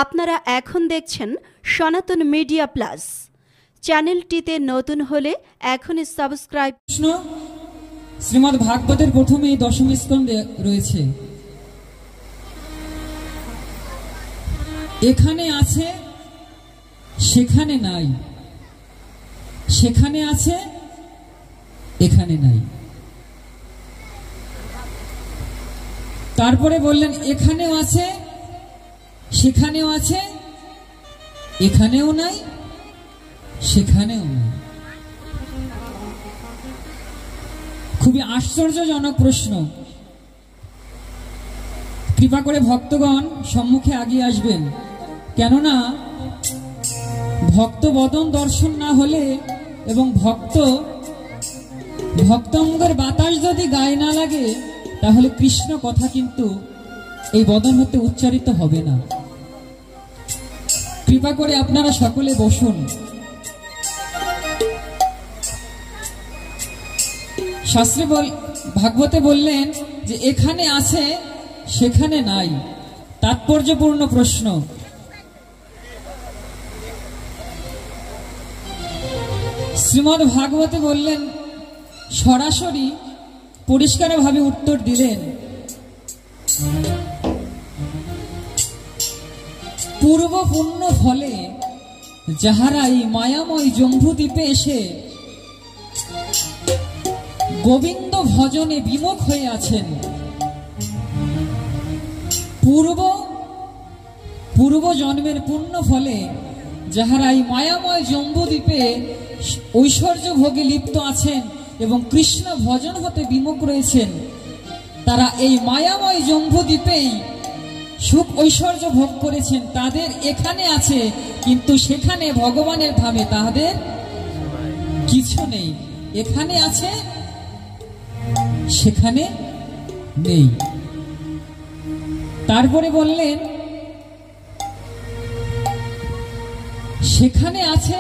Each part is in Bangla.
আপনারা এখন দেখছেন সনাতন মিডিয়া প্লাস। চ্যানেলটিতে নতুন হলে এখনই সাবস্ক্রাইব। কৃষ্ণ শ্রীমদ্ ভাগবতের প্রথমে দশম স্কন্ধে রয়েছে, এখানে আছে সেখানে নাই, সেখানে আছে এখানে নাই। তারপরে বললেন এখানেও আছে সেখানেও আছে, এখানেও নাই সেখানেও নাই। খুবই আশ্চর্যজনক প্রশ্ন। কৃপা করে ভক্তগণ সম্মুখে আগিয়ে আসবেন, কেননা ভক্ত বদন দর্শন না হলে এবং ভক্তঙ্গের বাতাস যদি গায়ে না লাগে তাহলে কৃষ্ণ কথা কিন্তু এই বদন হতে উচ্চারিত হবে না। কৃপা করে আপনারা সকলে বসুন। শাস্ত্রে ভাগবতে বললেন যে এখানে আছে সেখানে নাই। তাৎপর্যপূর্ণ প্রশ্ন। শ্রীমদ্ ভাগবতে বললেন, সরাসরি পরিষ্কারভাবে উত্তর দিলেন, পূর্ব পুণ্য ফলে যাহারা এই মায়াময় জম্বুদ্বীপে এসে গোবিন্দ ভজনে বিমুখ হয়ে আছেন, পূর্ব জন্মের পুণ্য ফলে যাহারা এই মায়াময় জম্বুদ্বীপে ঐশ্বর্য ভোগে লিপ্ত আছেন এবং কৃষ্ণ ভজন হতে বিমুখ রয়েছেন, তারা এই মায়াময় জম্বুদ্বীপেই সুখ ঐশ্বর্য ভোগ করেছেন। তাদের এখানে আছে, কিন্তু সেখানে ভগবানের ধামে তাদের কিছু নেই। এখানে আছে সেখানে নেই। তারপরে বললেন সেখানে আছে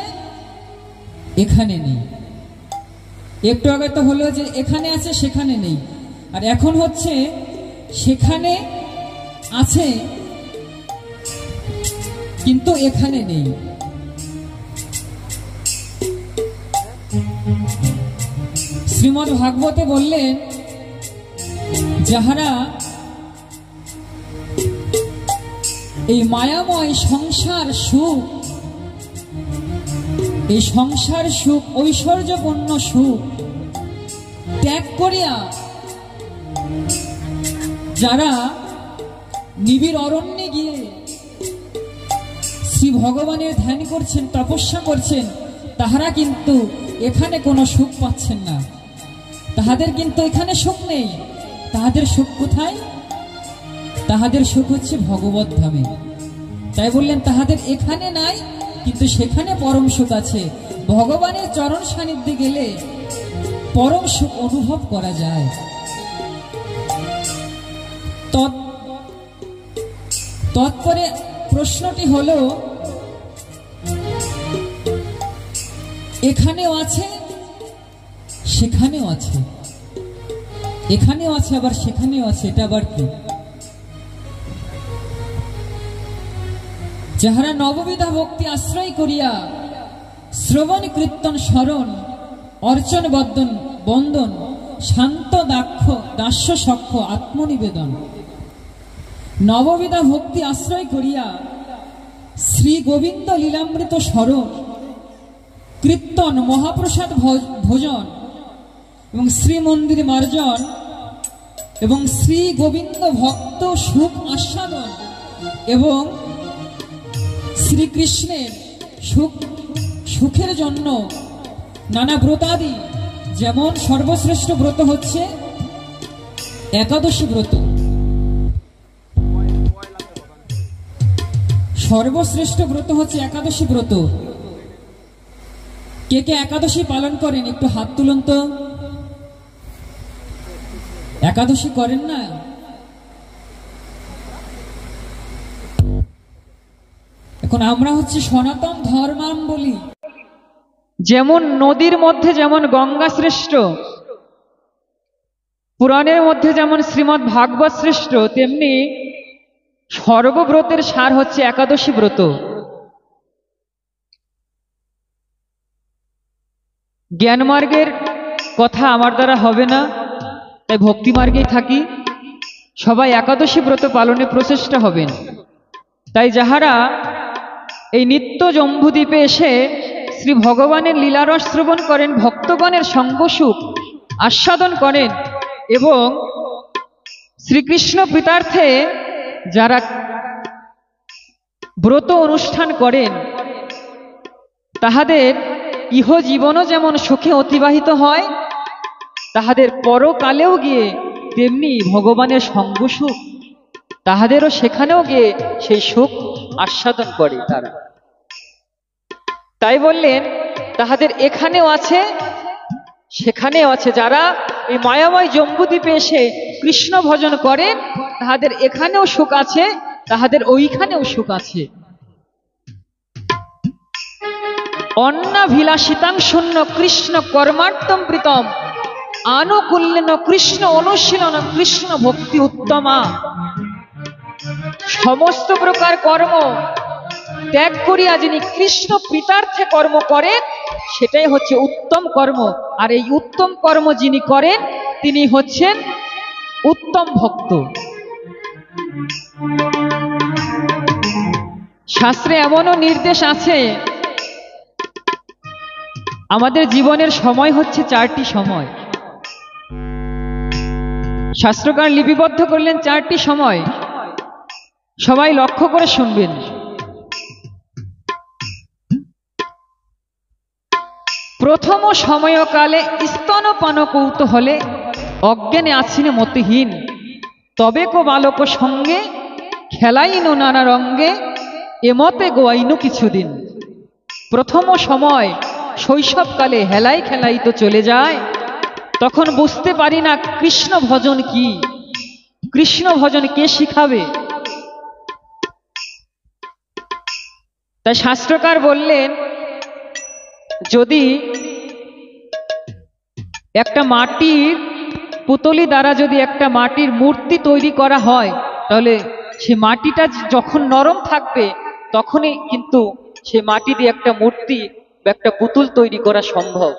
এখানে নেই। একটু আগে তো হলো যে এখানে আছে সেখানে নেই, আর এখন হচ্ছে সেখানে আছে কিন্তু এখানে নেই। শ্রীমদ্ ভাগবতে বললেন, যাহারা এই মায়াময় সংসার সুখ, এই সংসার সুখ ঐশ্বর্যপূর্ণ সুখ ত্যাগ করিয়া যারা নিবিড় অরণ্যে গিয়ে শ্রী ভগবানের ধ্যান করছেন, তপস্যা করছেন, তাহারা কিন্তু এখানে কোনো সুখ পাচ্ছেন না। তাহাদের কিন্তু এখানে সুখ নেই। তাহাদের সুখ কোথায়? তাহাদের সুখ হচ্ছে ভগবত ধামে। তাই বললেন তাহাদের এখানে নাই, কিন্তু সেখানে পরম সুখ আছে। ভগবানের চরণ সান্নিধ্যে গেলে পরম সুখ অনুভব করা যায়। তৎপরে প্রশ্নটি হলো, এখানেও আছে সেখানেও আছে, এখানেও আছে আবার সেখানেও আছে, এটা আবার কি? যাহারা নববিধা ভক্তি আশ্রয় করিয়া শ্রবণ কীর্তন স্মরণ অর্চন বন্দন শান্ত দাস্য সক্ষ আত্মনিবেদন, নববিধা ভক্তি আশ্রয় করিয়া শ্রী গোবিন্দ লীলামৃত স্মরণ কীর্তন মহাপ্রসাদ ভোজন এবং শ্রী মন্দির মার্জন এবং শ্রী গোবিন্দ ভক্ত সুখ আস্বাদন এবং শ্রীকৃষ্ণের সুখের জন্য নানা ব্রতাদি, যেমন সর্বশ্রেষ্ঠ ব্রত হচ্ছে একাদশী ব্রত। সর্বশ্রেষ্ঠ ব্রত হচ্ছে একাদশী ব্রত। কে কে একাদশী পালন করেন একটু হাত তুলুন তো। একাদশী করেন না? এখন আমরা হচ্ছে সনাতন ধর্মাবলম্বী। যেমন নদীর মধ্যে যেমন গঙ্গা শ্রেষ্ঠ, পুরাণের মধ্যে যেমন শ্রীমদ্ ভাগবত শ্রেষ্ঠ, তেমনি সর্বব্রতের সার হচ্ছে একাদশী ব্রত। জ্ঞান মার্গের কথা আমার দ্বারা হবে না, তাই ভক্তি মার্গেই থাকি। সবাই একাদশী ব্রত পালনে প্রচেষ্টা হবেন। তাই যাহারা এই নিত্য জম্বুদ্বীপে এসে শ্রী ভগবানের লীলারস শ্রবণ করেন, ভক্তগণের সঙ্গসুখ আস্বাদন করেন এবং শ্রীকৃষ্ণ প্রীতার্থে যারা ব্রত অনুষ্ঠান করেন, তাহাদের ইহজীবনও যেমন সুখে অতিবাহিত হয়, তাহাদের পরকালেও গিয়ে তেমনি ভগবানের সঙ্গসুখ তাহাদেরও সেখানেও গিয়ে সেই সুখ আস্বাদন করে তারা। তাই বললেন তাহাদের এখানেও আছে সেখানেও আছে। যারা এই মায়াময় জম্বুদ্বীপে এসে কৃষ্ণ ভজন করেন, তাহাদের এখানেও সুখ আছে, তাহাদের ওইখানেও সুখ আছে। অন্নাভিলাষিতাং শূন্য কৃষ্ণ কর্মার্থম প্রীতম আনুকূল্যেন কৃষ্ণ অনুশীলন কৃষ্ণ ভক্তি উত্তমা। সমস্ত প্রকার কর্ম ত্যাগ করিয়া যিনি কৃষ্ণ প্রীতার্থে কর্ম করেন, সেটাই হচ্ছে উত্তম কর্ম। আর এই উত্তম কর্ম যিনি করেন, তিনি হচ্ছেন উত্তম ভক্ত। শাস্ত্রে এমনও নির্দেশ আছে, আমাদের জীবনের সময় হচ্ছে 4টি সময়। শাস্ত্রকার লিপিবদ্ধ করলেন 4টি সময়, সবাই লক্ষ্য করে শুনবেন। প্রথম সময়কালে স্তনপান কৌতূহলে অজ্ঞানে আছিনে মতিহীন, তবে কো বালক সঙ্গে খেলাইনু নানা রঙ্গে এমতে গোয়াইনু কিছুদিন। প্রথম সময় শৈশবকালে হেলাই খেলাই তো চলে যায়, তখন বুঝতে পারি না কৃষ্ণ ভজন কি, কৃষ্ণ ভজন কে শিখাবে। তাই শাস্ত্রকার বললেন, যদি একটা মাটির পুতলি দ্বারা যদি একটা মাটির মূর্তি তৈরি করা হয়, তাহলে সে মাটিটা যখন নরম থাকবে তখনই কিন্তু সে মাটি দিয়ে একটা মূর্তি বা একটা পুতুল তৈরি করা সম্ভব।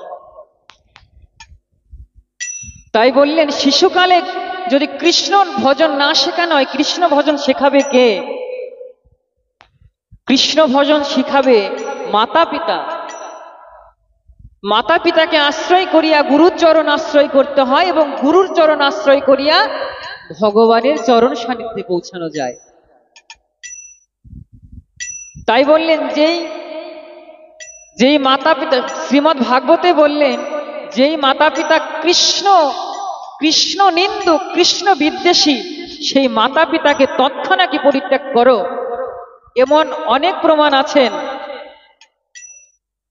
তাই বললেন শিশুকালে যদি কৃষ্ণ ভজন না শেখানো হয়, কৃষ্ণ ভজন শেখাবে কে? কৃষ্ণ ভজন শিখাবে মাতা পিতা। মাতা পিতাকে আশ্রয় করিয়া গুরুর চরণ আশ্রয় করতে হয় এবং গুরুর চরণ আশ্রয় করিয়া ভগবানের চরণ সান্নিধ্যে পৌঁছানো যায়। তাই বললেন যেই মাতা পিতা, শ্রীমদ্ ভাগবতে বললেন, যেই মাতা পিতা কৃষ্ণ নিন্দুক, কৃষ্ণ বিদ্বেষী, সেই মাতা পিতাকে তৎক্ষণাৎ পরিত্যাগ করো। এমন অনেক প্রমাণ আছেন।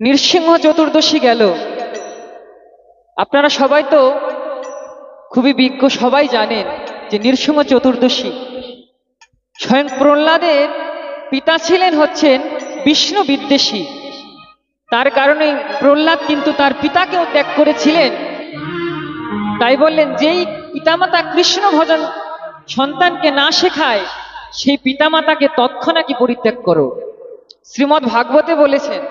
নৃসিংহ চতুর্দশী গেল, আপনারা সবাই তো খুবই বিজ্ঞ, সবাই জানেন যে নৃসিংহ চতুর্দশী স্বয়ং প্রহ্লাদের পিতা ছিলেন হচ্ছেন বিষ্ণু বিদ্বেষী। তার কারণে প্রহ্লাদ কিন্তু তার পিতাকেও ত্যাগ করেছিলেন। তাই বললেন যেই পিতামাতা কৃষ্ণ ভজন সন্তানকে না শেখায়, সেই পিতামাতাকে তৎক্ষণাৎ পরিত্যাগ করো, শ্রীমদ্ ভাগবতে বলেছেন।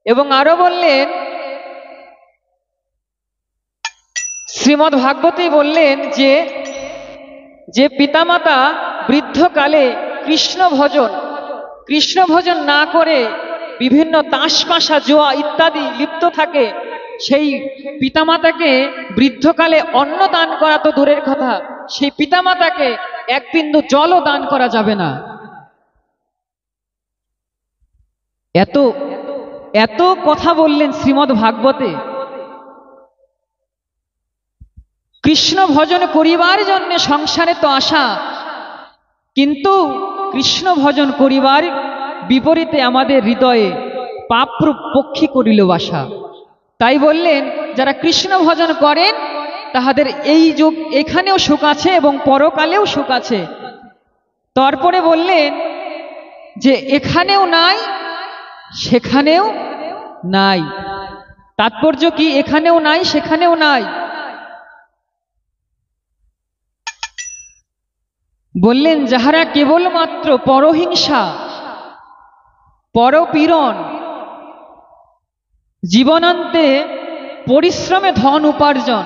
এবং আরো বললেন, শ্রীমদ্ ভাগবতে বললেন যে পিতামাতা বৃদ্ধকালে কৃষ্ণ ভজন না করে বিভিন্ন তাসপাশা জুয়া ইত্যাদি লিপ্ত থাকে, সেই পিতামাতাকে বৃদ্ধকালে অন্ন দান করা তো দূরের কথা, সেই পিতামাতাকে এক বিন্দু জলও দান করা যাবে না। এত কথা বললেন শ্রীমদ্ ভাগবতে। কৃষ্ণ ভজন করিবার জন্য সংসারে তো আসা, কিন্তু কৃষ্ণ ভজন করিবার বিপরীতে আমাদের হৃদয়ে পাপরূপ পক্ষী করিল বাসা। তাই বললেন যারা কৃষ্ণ ভজন করেন তাহাদের এই যুগ এখানেও সুখ আছে এবং পরকালেও সুখ আছে। তারপরে বললেন যে এখানেও নাই সেখানেও নাই। তাৎপর্য কি? এখানেও নাই সেখানেও নাই। বললেন যাহারা কেবলমাত্র পরহিংসা, পরপীড়ন, জীবনান্তে পরিশ্রমে ধন উপার্জন।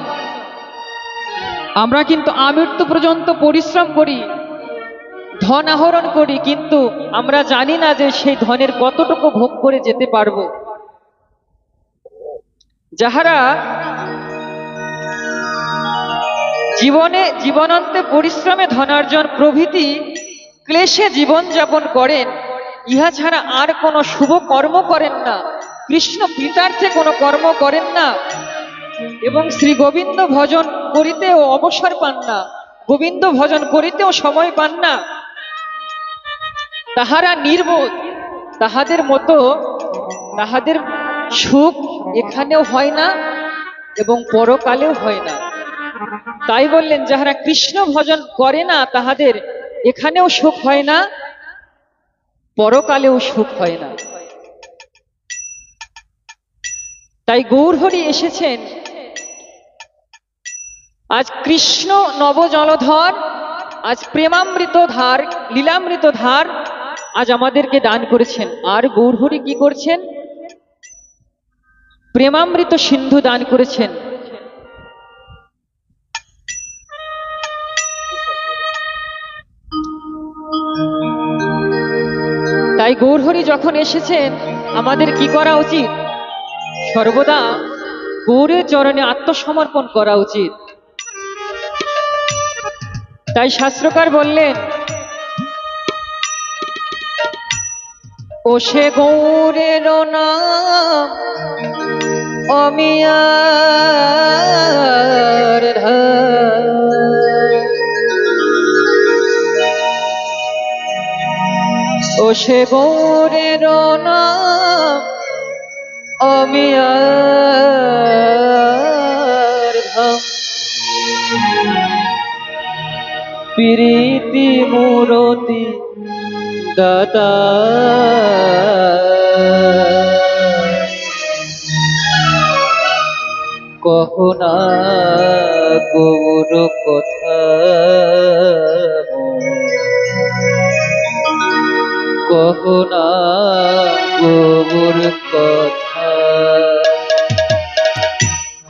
আমরা কিন্তু আমৃত্যু পর্যন্ত পরিশ্রম করি, ধন আহরণ করি, কিন্তু আমরা জানি না যে সেই ধনের কতটুকু ভোগ করে যেতে পারবো। যাহারা জীবনান্তে পরিশ্রমে ধনার্জন প্রভৃতি ক্লেশে জীবন যাপন করেন, ইহা ছাড়া আর কোনো শুভ কর্ম করেন না, কৃষ্ণ প্রীতার্থে কোনো কর্ম করেন না, এবং শ্রী গোবিন্দ ভজন করিতেও অবসর পান না, গোবিন্দ ভজন করিতেও সময় পান না, তাহারা নির্বোধ। তাহাদের মতো তাহাদের সুখ এখানেও হয় না এবং পরকালেও হয় না। তাই বললেন যাহারা কৃষ্ণ ভজন করে না তাহাদের এখানেও সুখ হয় না, পরকালেও সুখ হয় না। তাই গৌরহরি এসেছেন আজ কৃষ্ণ নবজলধর, আজ প্রেমামৃত ধার, লীলামৃত ধার আজ আমাদেরকে দান করেছেন। আর গৌরহরি কি করছেন? প্রেমামৃত সিন্ধু দান করেছেন। তাই গৌরহরি যখন এসেছেন আমাদের কি করা উচিত? সর্বদা গৌরের চরণে আত্মসমর্পণ করা উচিত। তাই শাস্ত্রকার বললেন, ও সে গৌরের নাম অমিয়ার ধার, ও সে গৌরের নাম অমিয়ার ধাম, প্রীতি মূরতি দাতা কহো না গৌর কথা, কহো না গৌর কথা,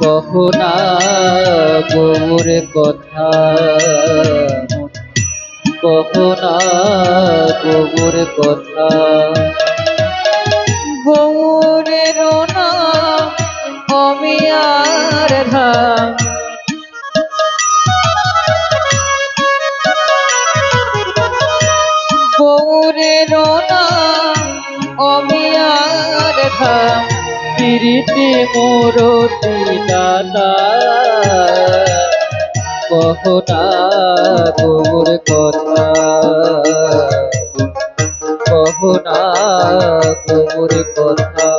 কহো না গৌর কথা, কহো না গৌর কথা। গৌরের নাম অমিয়ার ধাম, গৌরের নাম অমিয়ার ধাম, প্রীতি মূরতি দাতা কহো না গৌর কথা, কহো না গৌর কথা।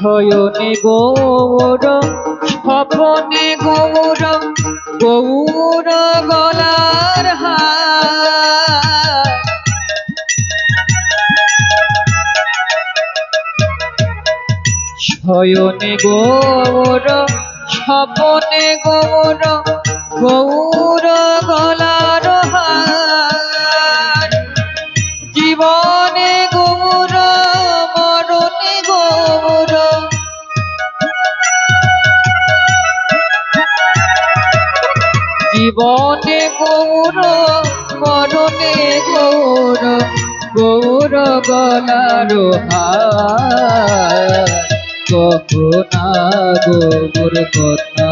শয়নে গৌর, স্বপনে গৌর, গৌর গলার হার, শয়নে গৌর, স্বপনে গৌর, গৌর গলার হার, জীবনে গৌর, মরণে গৌর, জীবনে গৌর, মরণে গৌর, গৌর গলার হার, কহো না গৌর কথা,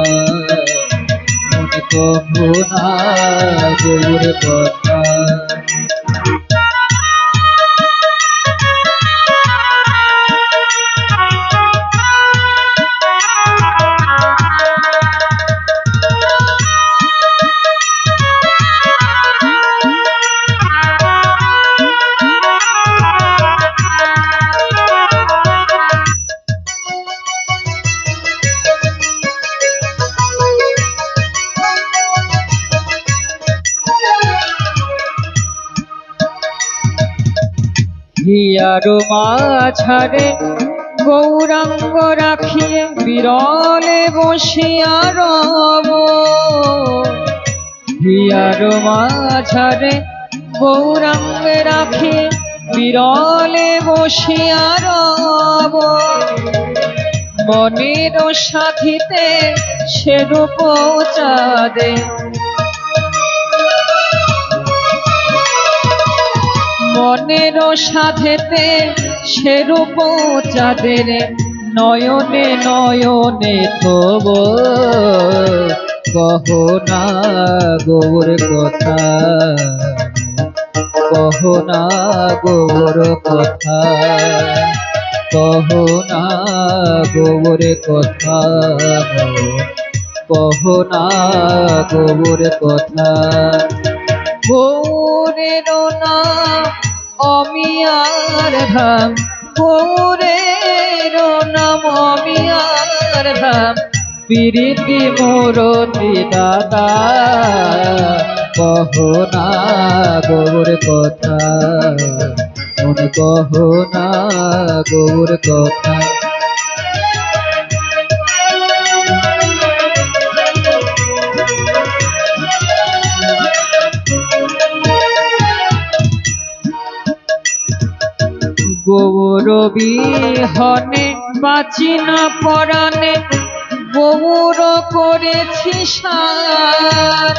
মনে কহো না গৌর কথা। হিয়ার মাঝারে গৌরাঙ্গ রাখিয়ে বিরলে বসিয়া রব। হিয়ার মাঝারে গৌরাঙ্গ রাখিয়ে বিরলে বসিয়া রব। মনের সাথীতে সেরূপ চাঁদে, মনের সাথেতে সেরূপ চাঁদের নয়নে নয়নে তব কহো না গৌর কথা, কহো না গৌর কথা, কহো না গৌর কথা, কহো না গৌর কথা। গৌরের নাম অমিয়ার ধাম, গৌরের নাম অমিয়ার ধাম, প্রীতি মোরতি দাদা কহো না গৌর কথা, মনে কহো না গৌর কথা। গৌর বিহনে বাঁচি না পরাণে, গৌর করেছি সার।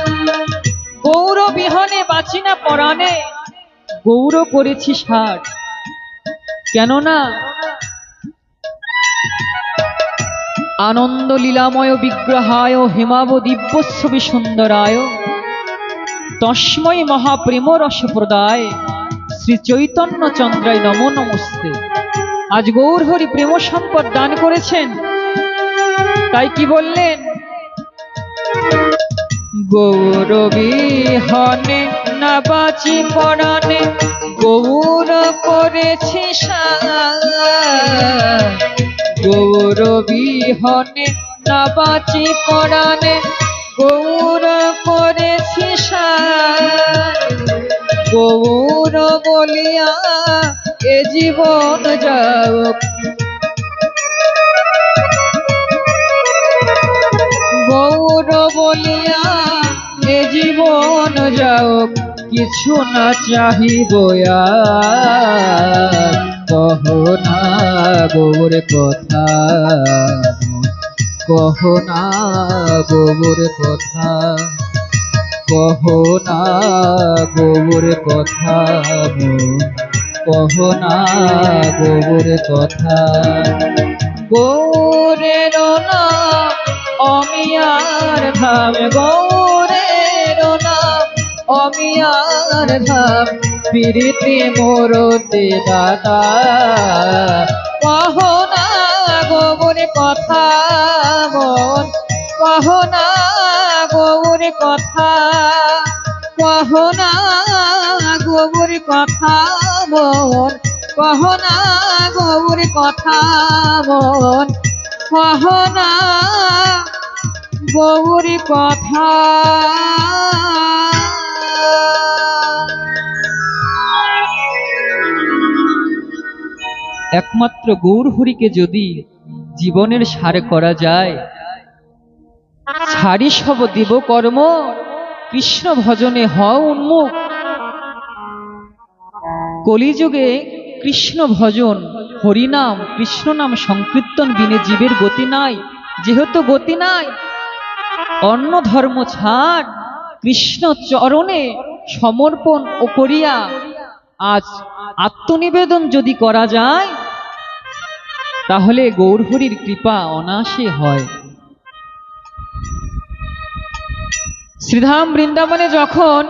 গৌর বিহনে বাঁচি না পরাণে, গৌর করেছি সার। কেননা আনন্দ লীলাময় বিগ্রহায় হেমাব দিব্যস্বী সুন্দরায় তস্মৈ মহাপ্রেম রসপ্রদায় শ্রী চৈতন্য চন্দ্রায় নমো নমস্তে। আজ গৌর হরি প্রেম সম্পদ দান করেছেন, তাই কি বললেন? গৌর বিহনে না বাঁচি পরাণে, গৌর করেছি সার। গৌর বিহনে না বাঁচি পরাণে, গৌর করেছি সার। গৌর বলিয়া এ জীবন যাওক, গৌর বলিয়া এ জীবন যাওক, কিছু না চাহিব আর। কহো না গৌর কথা, কহো না গৌর কথা, কহো না গৌর কথা, কহো না গৌর কথা। গৌরের নাম অমিয়ার ধাম, গৌরের নাম অমিয়ার ধাম, প্রীতি মোরতে দাদা কহো না গৌর কথা মন, কহো না গৌর কথা, কহো না গৌর কথা মন, কহো না গৌর কথা মন, কহো না গৌর কথা। একমাত্র গৌর হরিকে যদি জীবনের সার করা যায়, ছাড়ি সব দেব কর্ম, কৃষ্ণ ভজনে হও উন্মুখ। কলিযুগে কৃষ্ণ ভজন, হরিনাম, কৃষ্ণ নাম সংকীর্তন বিনে জীবের গতি নাই। যেহেতু গতি নাই, অন্য ধর্ম ছাড়, কৃষ্ণ চরণে সমর্পণ ও করিয়া আজ আত্মনিবেদন যদি করা যায়, তাহলে গৌরহরির কৃপা অনায়াসে হয়। শ্রীধাম বৃন্দাবনে যখন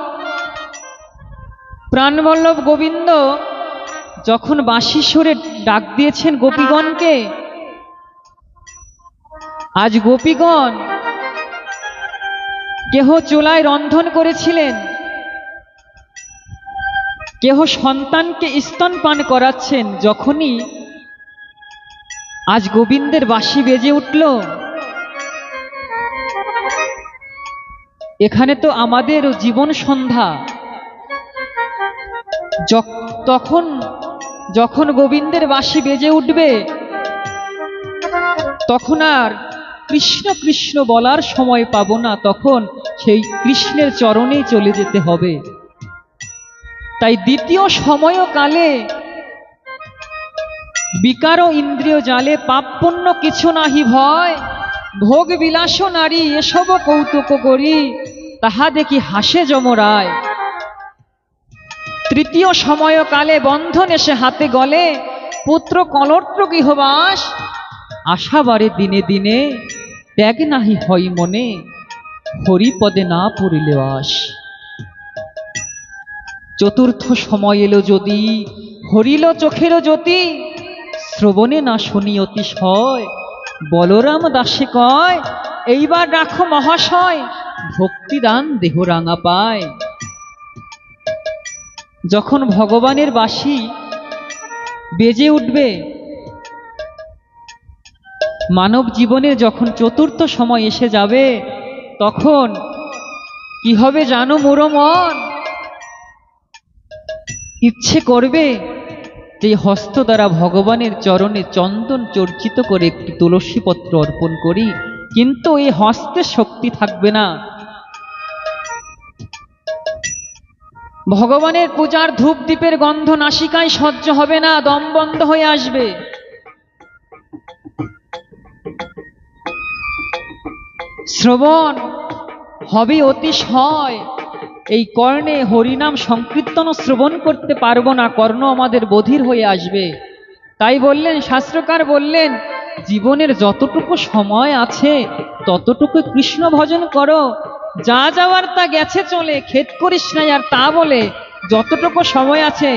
প্রাণবল্লভ গোবিন্দ যখন বাঁশি সুরে ডাক দিয়েছেন গোপীগণকে, আজ গোপীগণ কেহ চুলায় রন্ধন করেছিলেন, কেহ সন্তানকে স্তনপান করাচ্ছেন। যখনই আজ গোবিন্দের বাঁশি বেজে উঠল, এখানে তো আমাদের জীবন সন্ধ্যা, তখন যখন গোবিন্দের বাঁশি বেজে উঠবে তখন আর কৃষ্ণ কৃষ্ণ বলার সময় পাবো না, তখন সেই কৃষ্ণের চরণেই চলে যেতে হবে। তাই দ্বিতীয় সময়কালে বিকার ইন্দ্রিয় জালে পাপ পুণ্য কিছু নাহি ভয়, ভোগ বিলাস নারী এসব কৌতুক করি, তাহা দেখি হাসে যমরায়। তৃতীয় সময়কালে বন্ধন এসে হাতে গলে, পুত্র কলত্র গৃহবাস, আশা বাড়ে দিনে দিনে, ত্যাগ নাহি হয় মনে, হরিপদে না পড়িলে বাস। চতুর্থ সময় এলো যদি, হরিল চোখের জ্যোতি, শ্রবণে না শুনি অতিশয়, বলরাম দাসে কয়, এইবার রাখো মহাশয়, ভক্তিদান দেহ রাঙা পায়। যখন ভগবানের বাঁশি বেজে উঠবে, মানব জীবনের যখন চতুর্থ সময় এসে যাবে, তখন কি হবে জানো মোর মন? ইচ্ছে করবে যে হস্ত দ্বারা ভগবানের চরণে চন্দন চর্চিত করে একটি তুলসী পত্র অর্পণ করি, কিন্তু এই হস্তে শক্তি থাকবে না। ভগবানের পূজার ধূপ দীপের গন্ধ নাসিকায় সহ্য হবে না, দম বন্ধ হয়ে আসবে। শ্রবণ হবে অতিশয়, এই কর্ণে হরিনাম সংকীর্তন শ্রবণ করতে পারবো না, কর্ণ আমাদের বধির হয়ে আসবে। তাই বললেন, শাস্ত্রকার বললেন, জীবনের যতটুকু সময় আছে ততটুকু কৃষ্ণ ভজন করো, যা যাওয়ার তা গেছে চলে, খেদ করিস না আর তা বলে, যতটুকু সময় আছে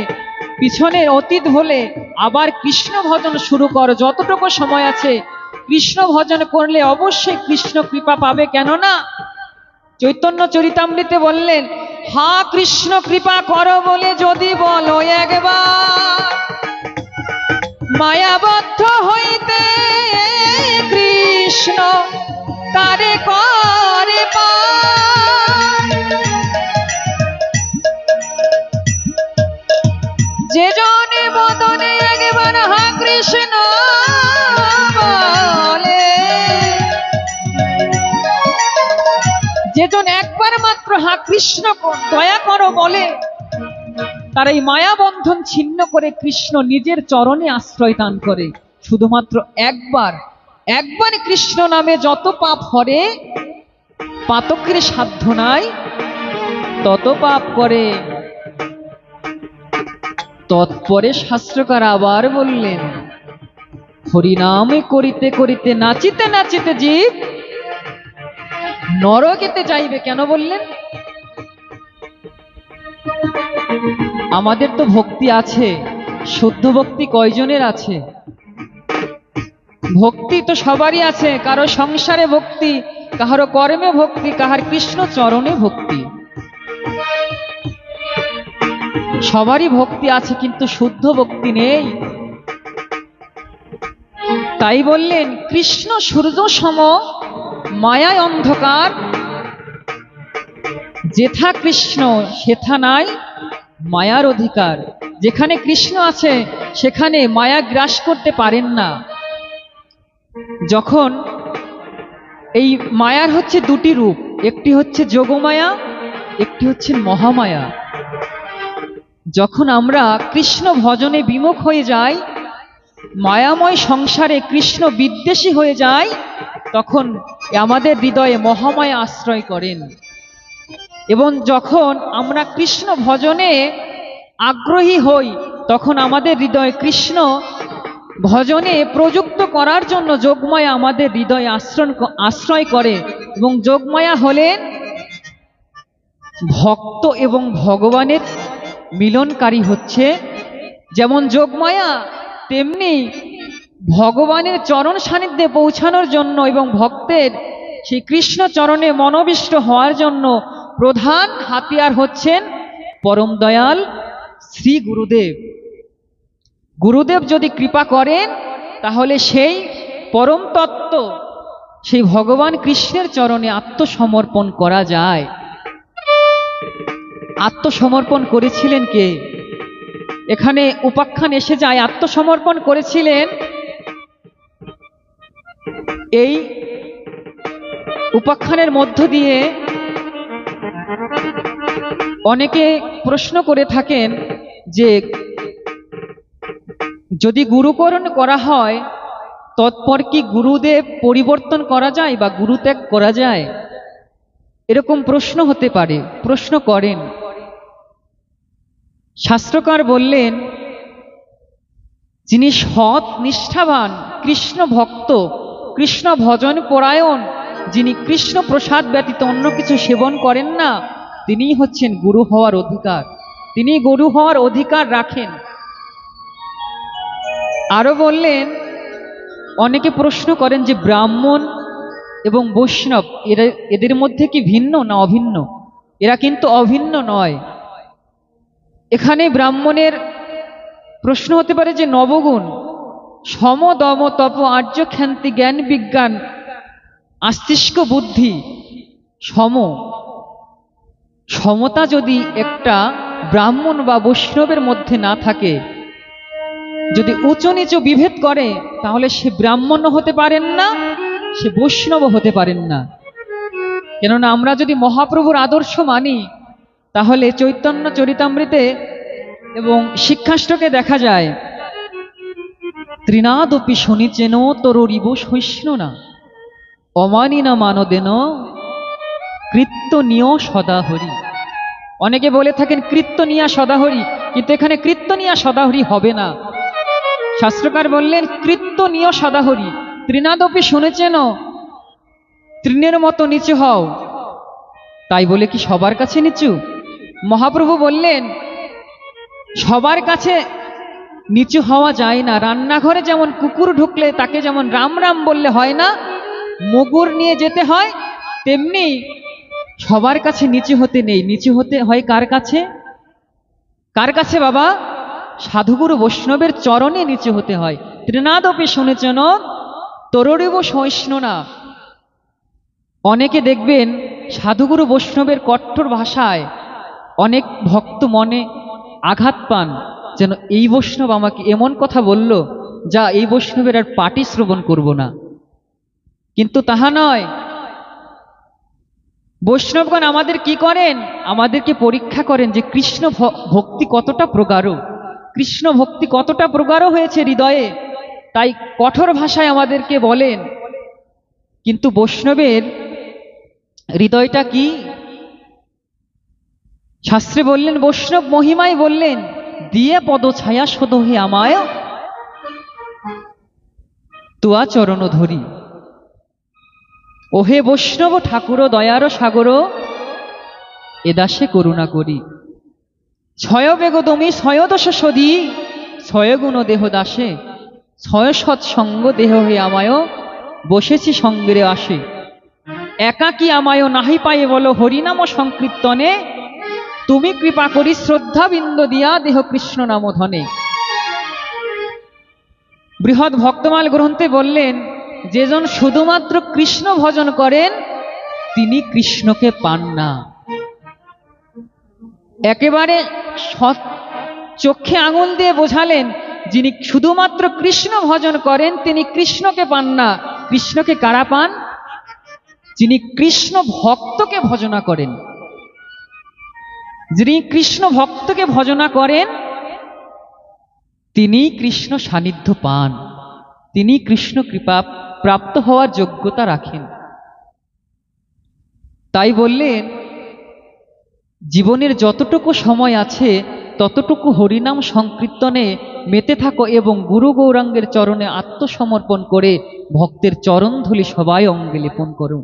পিছনে অতীত হলে আবার কৃষ্ণ ভজন শুরু করো। যতটুকু সময় আছে কৃষ্ণ ভজন করলে অবশ্যই কৃষ্ণ কৃপা পাবে। কেননা চৈতন্য চরিতামৃতে বললেন, হা কৃষ্ণ কৃপা করো বলে যদি বলো একবার, মায়াবদ্ধ হইতে কৃষ্ণ তারে করে পার। যে জনে বদনে একবার হা কৃষ্ণ বলে, যেজন একবার মাত্র হা কৃষ্ণ দয়া করো বলে, তার এই মায়া বন্ধন ছিন্ন করে কৃষ্ণ নিজের চরণে আশ্রয় দান করে। শুধুমাত্র একবার কৃষ্ণ নামে যত পাপ হরে, পাতকের সাধ্য নাই তত পাপ করে। তৎপরে শাস্ত্রকার আবার বললেন, হরিনামে করিতে করিতে নাচিতে নাচিতে জীব নরকেতে যাইবে। কেন বললেন? আমাদের তো ভক্তি আছে, শুদ্ধ ভক্তি কয়জনের আছে? ভক্তি তো সবারই আছে, কারো সংসারে ভক্তি, কাহারো কর্মে ভক্তি, কাহার কৃষ্ণ চরণে ভক্তি, সবারই ভক্তি আছে, কিন্তু শুদ্ধ ভক্তি নেই। তাই বললেন, কৃষ্ণ সূর্য সম মায়ায় অন্ধকার, যেথা কৃষ্ণ সেথা নাই মায়ার অধিকার। যেখানে কৃষ্ণ আছে সেখানে মায়া গ্রাস করতে পারেন না। যখন এই মায়ার হচ্ছে দুটি রূপ, একটি হচ্ছে যোগমায়া, একটি হচ্ছে মহামায়া। যখন আমরা কৃষ্ণ ভজনে বিমুখ হয়ে যাই, মায়াময় সংসারে কৃষ্ণ বিদ্বেষী হয়ে যায়, তখন আমাদের হৃদয়ে মহামায়া আশ্রয় করেন। এবং যখন আমরা কৃষ্ণ ভজনে আগ্রহী হই, তখন আমাদের হৃদয়ে কৃষ্ণ ভজনে প্রযুক্ত করার জন্য যোগমায়া আমাদের হৃদয়ে আশ্রয় করে। এবং যোগমায়া হলেন ভক্ত এবং ভগবানের মিলনকারী। হচ্ছে যেমন যোগমায়া, তেমনি ভগবানের চরণ সান্নিধ্যে পৌঁছানোর জন্য এবং ভক্তের সেই কৃষ্ণ চরণে মনোবিষ্ট হওয়ার জন্য প্রধান হাতিয়ার হচ্ছেন পরম দয়াল শ্রী গুরুদেব। গুরুদেব যদি কৃপা করেন, তাহলে সেই পরম তত্ত্ব, সেই ভগবান কৃষ্ণের চরণে আত্মসমর্পণ করা যায়। আত্মসমর্পণ করেছিলেন কে? এখানে উপাখ্যান এসে যায় আত্মসমর্পণ করেছিলেন। এই উপাখ্যানের মধ্য দিয়ে অনেকে প্রশ্ন করে থাকেন যে যদি গুরুকরণ করা হয় তৎপর কি গুরুদেব পরিবর্তন করা যায় বা গুরুত্যাগ করা যায়, এরকম প্রশ্ন হতে পারে, প্রশ্ন করেন। শাস্ত্রকার বললেন, যিনি সৎ নিষ্ঠাবান কৃষ্ণ ভক্ত, কৃষ্ণ ভজন পরায়ণ, যিনি কৃষ্ণ প্রসাদ ব্যতীত অন্য কিছু সেবন করেন না, তিনিই হচ্ছেন গুরু হওয়ার অধিকার, তিনি গুরু হওয়ার অধিকার রাখেন। আরো বললেন, অনেকে প্রশ্ন করেন যে ব্রাহ্মণ এবং বৈষ্ণব এদের মধ্যে কি ভিন্ন না অভিন্ন? এরা কিন্তু অভিন্ন নয়। এখানে ব্রাহ্মণের প্রশ্ন হতে পারে যে নবগুণ সম দম তপ আর্য ক্ষান্তি জ্ঞান বিজ্ঞান আস্তিষ্ক বুদ্ধি সমতা যদি একটা ব্রাহ্মণ বা বৈষ্ণবের মধ্যে না থাকে, যদি উঁচু নিচু বিভেদ করে, তাহলে সে ব্রাহ্মণ হতে পারেন না, সে বৈষ্ণব হতে পারেন না। কেননা আমরা যদি মহাপ্রভুর আদর্শ মানি, তাহলে চৈতন্য চরিতামৃতে এবং শিক্ষাষ্টকে দেখা যায়, ত্রিনাদপি শনিচেন তররিব সহিষ্ণুনা অমানিনা মানদেন কীর্তনীয় সদাহরি। অনেকে বলে থাকেন কীর্তনীয়া সদাহরি, কিন্তু এখানে কীর্তনীয়া সদাহরি হবে না। শাস্ত্রকার বললেন কীর্তনীয় সদাহরি। ত্রিনাদপি শুনেছেন, তৃণের মতো নিচু হও, তাই বলে কি সবার কাছে নিচু? মহাপ্রভু বললেন সবার কাছে নিচু হওয়া যায় না। রান্নাঘরে যেমন কুকুর ঢুকলে তাকে যেমন রাম রাম বললে হয় না, মুগুর নিয়ে যেতে হয়, তেমনি সবার কাছে নিচু হতে নেই। নিচু হতে হয় কার কাছে? কার কাছে বাবা? সাধুগুরু বৈষ্ণবের চরণে নিচু হতে হয়। ত্রিনাদপি শুনেছেন তররিব সহিষ্ণুনা। অনেকে দেখবেন সাধুগুরু বৈষ্ণবের কঠোর ভাষায় অনেক ভক্ত মনে আঘাত পান, যেন এই বৈষ্ণব আমাকে এমন কথা বলল, যা এই বৈষ্ণবের আর পাটি শ্রবণ করব না। কিন্তু তাহা নয়। বৈষ্ণবগণ আমাদের কি করেন? আমাদেরকে পরীক্ষা করেন যে কৃষ্ণ ভক্তি কতটা প্রগাঢ়, কৃষ্ণ ভক্তি কতটা প্রগাঢ় হয়েছে হৃদয়ে, তাই কঠোর ভাষায় আমাদেরকে বলেন। কিন্তু বৈষ্ণবের হৃদয়টা কি? শাস্ত্রে বললেন, বৈষ্ণব মহিমায় বললেন, দিয়ে পদ ছায়া শোধ হে আমায় তুয়া চরণ ধরি। ওহে বৈষ্ণব ঠাকুর দয়ার সাগর, এ দাসে করুণা করি। ছয় বেগ তুমি ছয় দশ সদী, ছয় গুণ দেহ দাসে, ছয় সৎসঙ্গ দেহ হে আমায় বসেছি সঙ্গেরে আসে। একাকী আমায় নাহি পায়ে বলো হরিনাম সংকীর্তনে, তুমি কৃপা করি শ্রদ্ধা বিন্দ দিয়া দেহ কৃষ্ণ নাম ধনে। বৃহৎ ভক্তমাল গ্রন্থে বললেন, যেজন শুধুমাত্র কৃষ্ণ ভজন করেন তিনি কৃষ্ণকে পান না। একেবারে চোখে আঙুল দিয়ে বোঝালেন, যিনি শুধুমাত্র কৃষ্ণ ভজন করেন তিনি কৃষ্ণকে পান না। কৃষ্ণকে কারা পান? যিনি কৃষ্ণ ভক্তকে ভজনা করেন। যিনি কৃষ্ণ ভক্তকে ভজনা করেন তিনি কৃষ্ণ সান্নিধ্য পান, তিনি কৃষ্ণ কৃপা প্রাপ্ত হওয়ার যোগ্যতা রাখেন। তাই বললেন, জীবনের যতটুকু সময় আছে ততটুকু হরিনাম সংকীর্তনে মেতে থাকো এবং গুরু গৌরাঙ্গের চরণে আত্মসমর্পণ করে ভক্তের চরণধুলি সবাই অঙ্গে লেপন করো।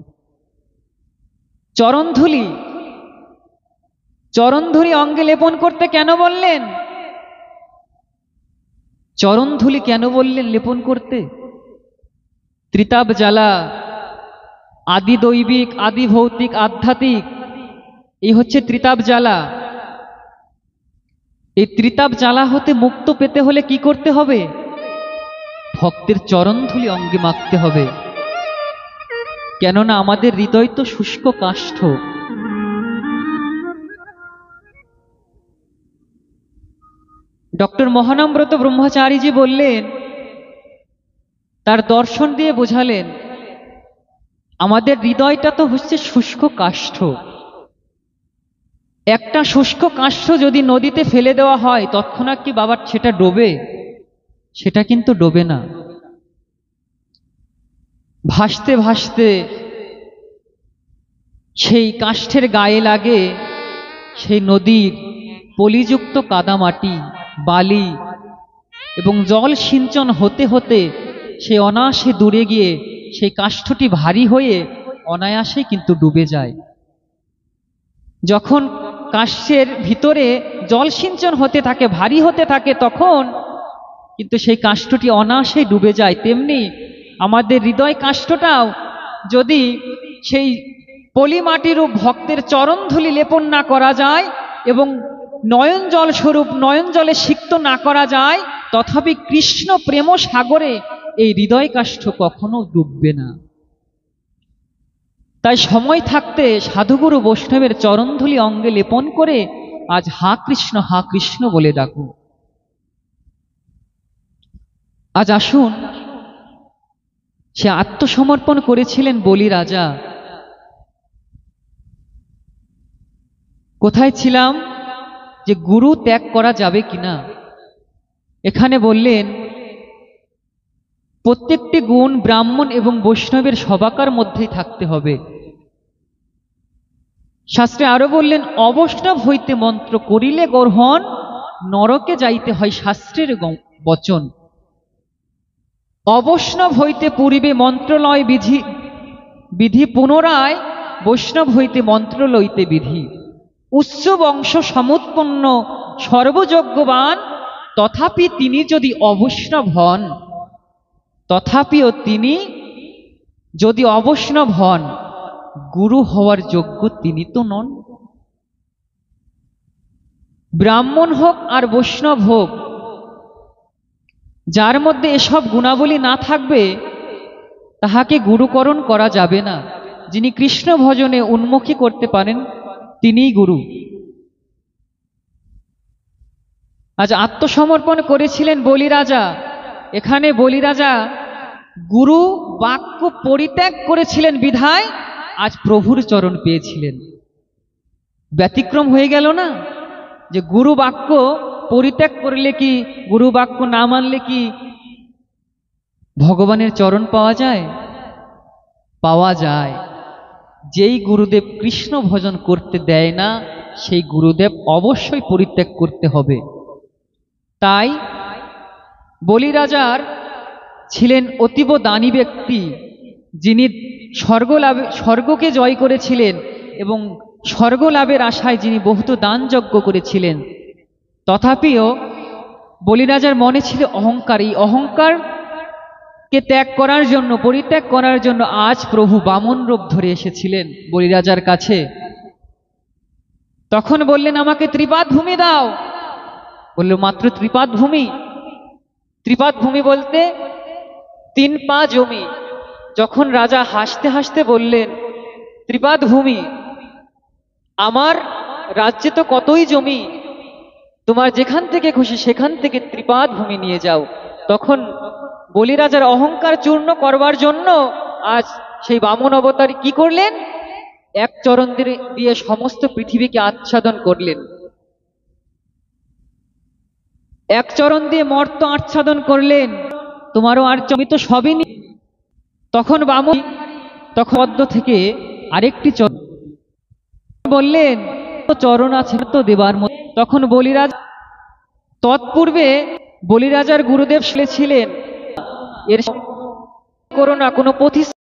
চরণধুলি অঙ্গে লেপন করতে কেন বললেন? চরণধুলি কেন বললেন লেপন করতে? ত্রিতাপ জ্বালা, আদি দৈবিক, আদি ভৌতিক, আধ্যাত্মিক, এই হচ্ছে ত্রিতাপ জ্বালা। এই ত্রিতাপ জ্বালা হতে মুক্ত পেতে হলে কি করতে হবে? ভক্তের চরণধুলি অঙ্গে মাখতে হবে। কেননা আমাদের হৃদয় তো শুষ্ক কাষ্ঠ। ডক্টর মহানামব্রত ব্রহ্মচারীজি বললেন, তার দর্শন দিয়ে বোঝালেন, আমাদের হৃদয়টা তো হচ্ছে শুষ্ক কাষ্ঠ। একটা শুষ্ক কাষ্ঠ যদি নদীতে ফেলে দেওয়া হয় তৎক্ষণাৎ কি বাবা সেটা ডোবে? সেটা কিন্তু ডোবে না। ভাসতে ভাসতে সেই কাষ্ঠের গায়ে লাগে সেই নদীর পলিযুক্ত কাদামাটি, বালি, এবং জল সিঞ্চন হতে হতে সে অনায়াসে দূরে গিয়ে সেই কাষ্ঠটি ভারী হয়ে অনায়াসে কিন্তু ডুবে যায়। যখন কাষ্ঠের ভিতরে জল সিঞ্চন হতে থাকে, ভারী হতে থাকে, তখন কিন্তু সেই কাষ্ঠটি অনায়াসে ডুবে যায়। তেমনি আমাদের হৃদয় কাষ্ঠটাও যদি সেই পলিমাটিরূপ ভক্তের চরণধূলি লেপন না করা যায় এবং নয়ন জল স্বরূপ নয়ন জলে সিক্ত না করা যায়, তথাপি কৃষ্ণ প্রেম সাগরে এই হৃদয় কাষ্ঠ কখনো ডুববে না। তাই সময় থাকতে সাধুগুরু বৈষ্ণবের চরণধূলি অঙ্গে লেপন করে আজ হা কৃষ্ণ বলে ডাকুন। আজ আসুন, সে আত্মসমর্পণ করেছিলেন বলি রাজা। কোথায় ছিলাম যে গুরু ত্যাগ করা যাবে কিনা, এখানে বললেন প্রত্যেকটি গুণ ব্রাহ্মণ এবং বৈষ্ণবের সবাকার মধ্যেই থাকতে হবে। শাস্ত্রে আরো বললেন, অবৈষ্ণব হইতে মন্ত্র করিলে গ্রহণ, নরকে যাইতে হয় শাস্ত্রের বচন। অবৈষ্ণব হইতে পূর্বে মন্ত্র লয় বিধি, পুনরায় বৈষ্ণব হইতে মন্ত্র লইতে বিধি। উচ্চ বংশ সমুৎপন্ন সর্বযজ্ঞবান, তথাপি তিনি যদি অবৈষ্ণব হন, তথাপিও তিনি যদি অবৈষ্ণব হন, গুরু হওয়ার যোগ্য তিনি তো নন। ব্রাহ্মণ হোক আর বৈষ্ণব হোক, যার মধ্যে এসব গুণাবলী না থাকবে তাহাকে গুরুকরণ করা যাবে না। যিনি কৃষ্ণ ভজনে উন্মুখী করতে পারেন তিনিই গুরু। আজ আত্মসমর্পণ করেছিলেন বলি রাজা। এখানে বলি রাজা গুরু বাক্য পরিত্যাগ করেছিলেন বিধায় আজ প্রভুর চরণ পেয়েছিলেন। ব্যতিক্রম হয়ে গেল না, যে গুরু বাক্য পরিত্যাগ করলে কি, গুরু বাক্য না মানলে কি ভগবানের চরণ পাওয়া যায়? পাওয়া যায়। যেই গুরুদেব কৃষ্ণ ভজন করতে দেয় না, সেই গুরুদেব অবশ্যই পরিত্যাগ করতে হবে। তাই বলি রাজার ছিলেন অতীব দানী ব্যক্তি, যিনি স্বর্গকে জয় করেছিলেন এবং স্বর্গ লাভের আশায় যিনি বহুত দানযজ্ঞ করেছিলেন। তথাপিও বলি রাজার মনে ছিল অহংকার। এই অহংকারকে ত্যাগ করার জন্য, পরিত্যাগ করার জন্য আজ প্রভু বামন রূপ ধরে এসেছিলেন বলি রাজার কাছে। তখন বললেন, আমাকে ত্রিপাদ ভূমি দাও। বলল, মাত্র ত্রিপাদ ভূমি? ত্রিপাদ ভূমি বলতে 3 পা জমি। যখন রাজা হাসতে হাসতে বললেন, ত্রিপাদ ভূমি, আমার রাজ্যে তো কতই জমি, তোমার যেখান থেকে খুশি সেখান থেকে ত্রিপাদ ভূমি নিয়ে যাও। তখন বলি রাজার অহংকার চূর্ণ করবার জন্য আজ সেই বামন অবতার কি করলেন? এক চরণ দিয়ে সমস্ত পৃথিবীকে আচ্ছাদন করলেন। এক চরণ দিয়ে মর্ত আচ্ছাদন করলেন, তোমারও আর জমি তো সবই নেই। তখন বামন পদ্ম থেকে আরেকটি চরণ বললেন, চরণ আছে তো দেবার মতো। তখন বলিরাজ, তৎপূর্বে বলিরাজার গুরুদেব ছিলেন, এর করো না কোনো প্রতিষ্ঠা